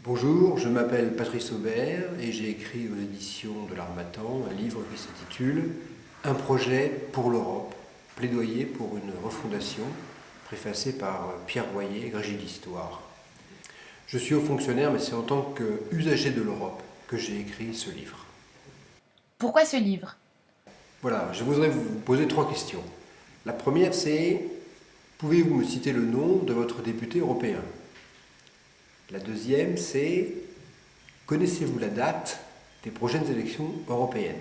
Bonjour, je m'appelle Patrice Aubert et j'ai écrit aux éditions de l'Harmattan un livre qui s'intitule « Un projet pour l'Europe, plaidoyer pour une refondation », préfacé par Pierre Royer, agrégé d'histoire. Je suis haut fonctionnaire, mais c'est en tant qu'usager de l'Europe que j'ai écrit ce livre. Pourquoi ce livre? Voilà, je voudrais vous poser 3 questions. La première, c'est « Pouvez-vous me citer le nom de votre député européen ?» La deuxième, c'est « Connaissez-vous la date des prochaines élections européennes ?»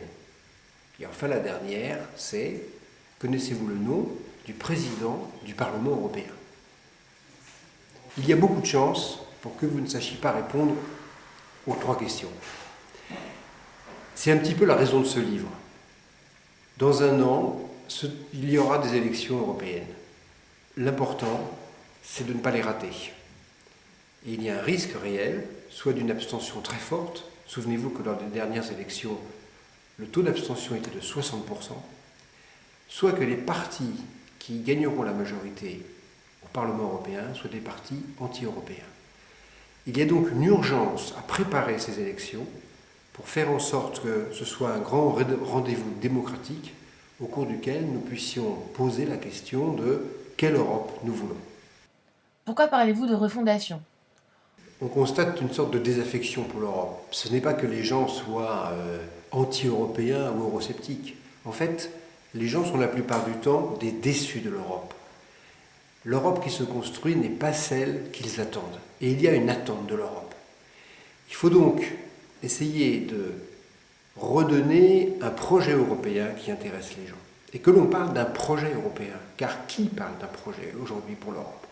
Et enfin, la dernière, c'est « Connaissez-vous le nom du président du Parlement européen ?» Il y a beaucoup de chances pour que vous ne sachiez pas répondre aux 3 questions. C'est un petit peu la raison de ce livre. Dans un an, il y aura des élections européennes. L'important, c'est de ne pas les rater. Et il y a un risque réel, soit d'une abstention très forte. Souvenez-vous que lors des dernières élections, le taux d'abstention était de 60%, soit que les partis qui gagneront la majorité au Parlement européen soient des partis anti-européens. Il y a donc une urgence à préparer ces élections pour faire en sorte que ce soit un grand rendez-vous démocratique au cours duquel nous puissions poser la question de quelle Europe nous voulons. Pourquoi parlez-vous de refondation? On constate une sorte de désaffection pour l'Europe. Ce n'est pas que les gens soient anti-européens ou eurosceptiques. En fait, les gens sont la plupart du temps des déçus de l'Europe. L'Europe qui se construit n'est pas celle qu'ils attendent. Et il y a une attente de l'Europe. Il faut donc essayer de redonner un projet européen qui intéresse les gens. Et que l'on parle d'un projet européen. Car qui parle d'un projet aujourd'hui pour l'Europe?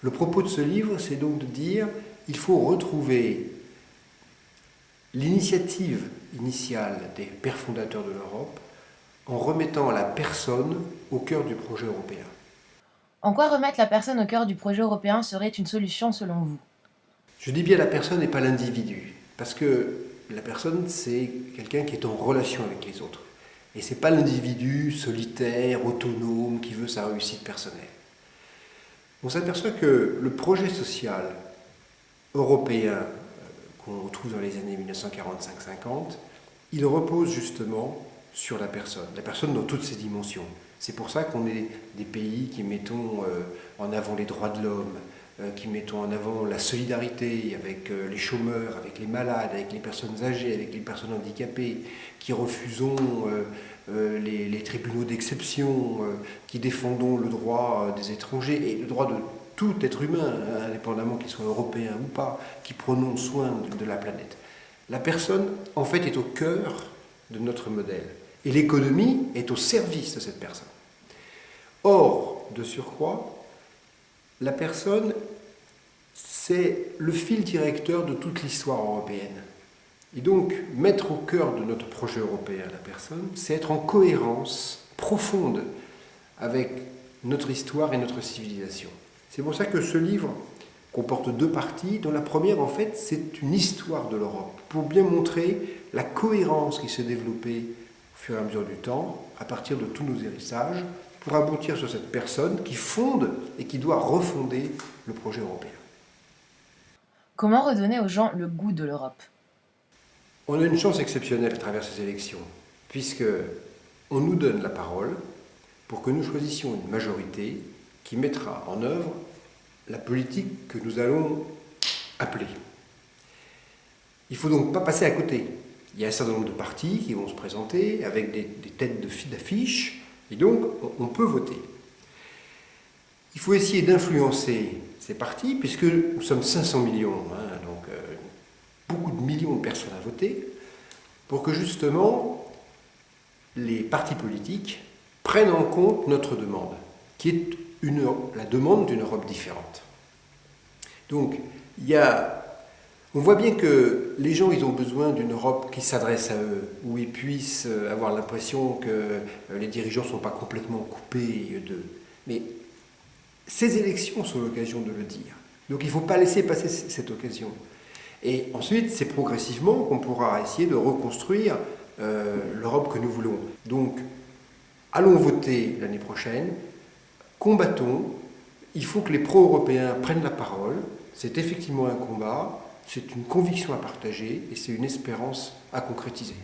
Le propos de ce livre, c'est donc de dire qu'il faut retrouver l'initiative initiale des pères fondateurs de l'Europe en remettant la personne au cœur du projet européen. En quoi remettre la personne au cœur du projet européen serait une solution selon vous? Je dis bien la personne et pas l'individu, parce que la personne, c'est quelqu'un qui est en relation avec les autres. Et ce n'est pas l'individu solitaire, autonome, qui veut sa réussite personnelle. On s'aperçoit que le projet social européen qu'on retrouve dans les années 1945-50, il repose justement sur la personne dans toutes ses dimensions. C'est pour ça qu'on est des pays qui mettons en avant les droits de l'homme, qui mettons en avant la solidarité avec les chômeurs, avec les malades, avec les personnes âgées, avec les personnes handicapées, qui refusons les tribunaux d'exception, qui défendons le droit des étrangers et le droit de tout être humain, indépendamment qu'il soit européen ou pas, qui prenons soin de la planète. La personne, en fait, est au cœur de notre modèle. Et l'économie est au service de cette personne. Or, de surcroît, la personne, c'est le fil directeur de toute l'histoire européenne. Et donc, mettre au cœur de notre projet européen la personne, c'est être en cohérence profonde avec notre histoire et notre civilisation. C'est pour ça que ce livre comporte 2 parties, dont la première, en fait, c'est une histoire de l'Europe, pour bien montrer la cohérence qui s'est développée au fur et à mesure du temps, à partir de tous nos héritages, pour aboutir sur cette personne qui fonde et qui doit refonder le projet européen. Comment redonner aux gens le goût de l'Europe? On a une chance exceptionnelle à travers ces élections, puisque on nous donne la parole pour que nous choisissions une majorité qui mettra en œuvre la politique que nous allons appeler. Il ne faut donc pas passer à côté. Il y a un certain nombre de partis qui vont se présenter avec des têtes d'affiche, et donc on peut voter. Il faut essayer d'influencer ces partis, puisque nous sommes 500 millions, donc beaucoup de millions de personnes à voter, pour que justement les partis politiques prennent en compte notre demande, qui est la demande d'une Europe différente. Donc, on voit bien que les gens, ils ont besoin d'une Europe qui s'adresse à eux, où ils puissent avoir l'impression que les dirigeants ne sont pas complètement coupés d'eux. Mais ces élections sont l'occasion de le dire. Donc il ne faut pas laisser passer cette occasion. Et ensuite, c'est progressivement qu'on pourra essayer de reconstruire l'Europe que nous voulons. Donc, allons voter l'année prochaine, combattons, il faut que les pro-européens prennent la parole. C'est effectivement un combat, c'est une conviction à partager et c'est une espérance à concrétiser.